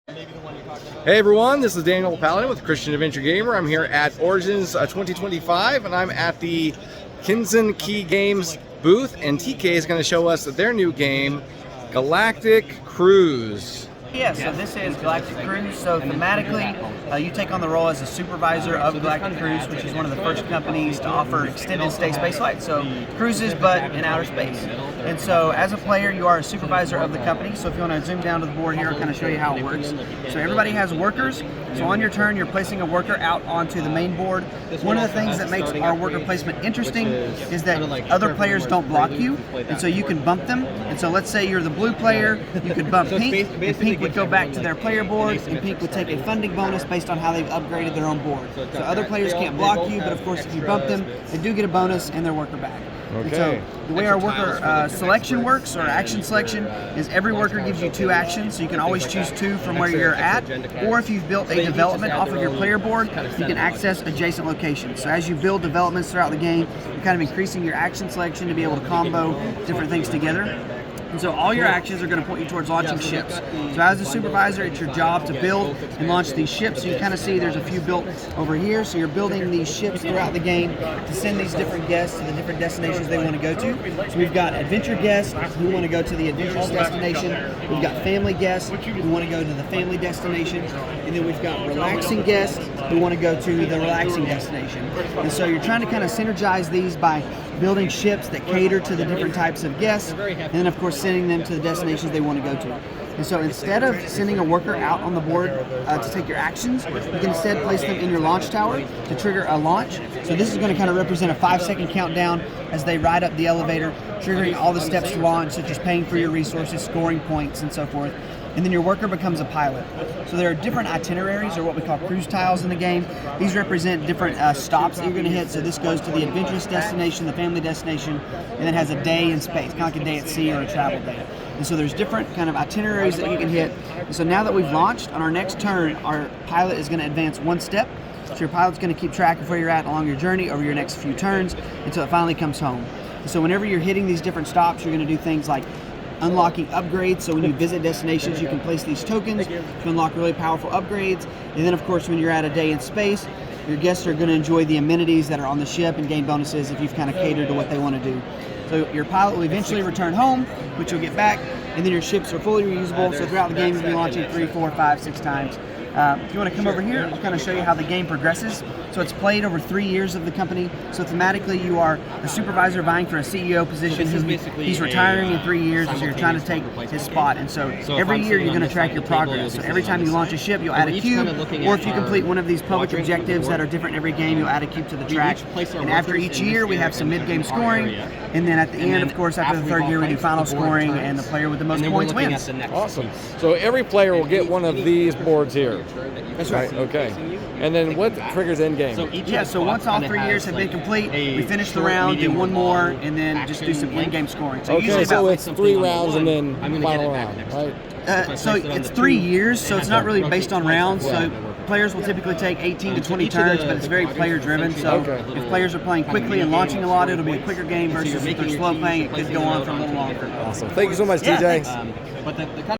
Hey everyone, this is Daniel Paladin with Christian Adventure Gamer. I'm here at Origins 2025 and I'm at the Kinston Key Games booth, and TK is going to show us their new game, Galactic Cruise. Yeah, so this is Galactic Cruise. So thematically, you take on the role as a supervisor of Galactic Cruise, which is one of the first companies to offer extended stay spaceflight. So cruises, but in outer space. And so as a player, you are a supervisor of the company. So if you want to zoom down to the board here, I'll kind of show you how it works. So everybody has workers. So on your turn, you're placing a worker out onto the main board. One of the things that makes our worker placement interesting is that other players don't block you, and so you can bump them. And so let's say you're the blue player, you could bump Pink, and Pink would go back to their player board, and Pink would take a funding bonus based on how they've upgraded their own board. So other players can't block you, but of course if you bump them, they do get a bonus and their worker back. Okay. So the way our worker selection works, or action selection, is every worker gives you 2 actions, so you can always choose 2 from where you're at, or if you've built a development off of your player board, you can access adjacent locations. So as you build developments throughout the game, you're kind of increasing your action selection to be able to combo different things together. And so all your actions are going to point you towards launching ships. So as a supervisor, it's your job to build and launch these ships. So you kind of see there's a few built over here. So you're building these ships throughout the game to send these different guests to the different destinations they want to go to. So we've got adventure guests who want to go to the adventurous destination. We've got family guests who want to go to the family destination. And then we've got relaxing guests who want to go to the relaxing destination. And so you're trying to kind of synergize these by building ships that cater to the different types of guests, and then of course sending them to the destinations they want to go to. And so instead of sending a worker out on the board to take your actions, you can instead place them in your launch tower to trigger a launch. So this is going to kind of represent a 5-second countdown as they ride up the elevator, triggering all the steps to launch, such as paying for your resources, scoring points, and so forth. And then your worker becomes a pilot. So there are different itineraries, or what we call cruise tiles in the game. These represent different stops that you're going to hit. So this goes to the adventurous destination, the family destination, and it has a day in space, kind of like a day at sea or a travel day. And so there's different kind of itineraries that you can hit. And so now that we've launched, on our next turn, our pilot is going to advance 1 step. So your pilot's going to keep track of where you're at along your journey over your next few turns until it finally comes home. And so whenever you're hitting these different stops, you're going to do things like unlocking upgrades. So when you visit destinations, you can place these tokens to unlock really powerful upgrades. And then of course when you're at a day in space, your guests are going to enjoy the amenities that are on the ship and gain bonuses if you've kind of catered to what they want to do. So your pilot will eventually return home, which you'll get back, and then your ships are fully reusable. So throughout the game you'll be launching 3, 4, 5, 6 times. If you want to come over here, I'll kind of show you how the game progresses. So it's played over 3 years of the company. So thematically, you are a supervisor vying for a CEO position. He's retiring in 3 years, so you're trying to take his spot. And so every year, you're going to track your progress. So every time you launch a ship, you'll add a cube, or if you complete one of these public objectives that are different every game, you'll add a cube to the track. And after each year, we have some mid-game scoring. And then at the end, of course, after the 3rd year, we do final scoring, and the player with the most points wins. Awesome. So every player will get one of these boards here. That's right. Okay. And then what triggers end game? Yeah, so once all 3 years have been complete, we finish the round, do 1 more, and then just do some in-game scoring. So okay, so it's 3 rounds and then final round, right? So it's 3 years, so it's not really based on rounds. So players will typically take 18 to 20 turns, but it's very player-driven. So if players are playing quickly and launching a lot, it'll be a quicker game versus if they're slow playing, it could go on for a little longer. Awesome. Thank you so much, TJ. Thanks.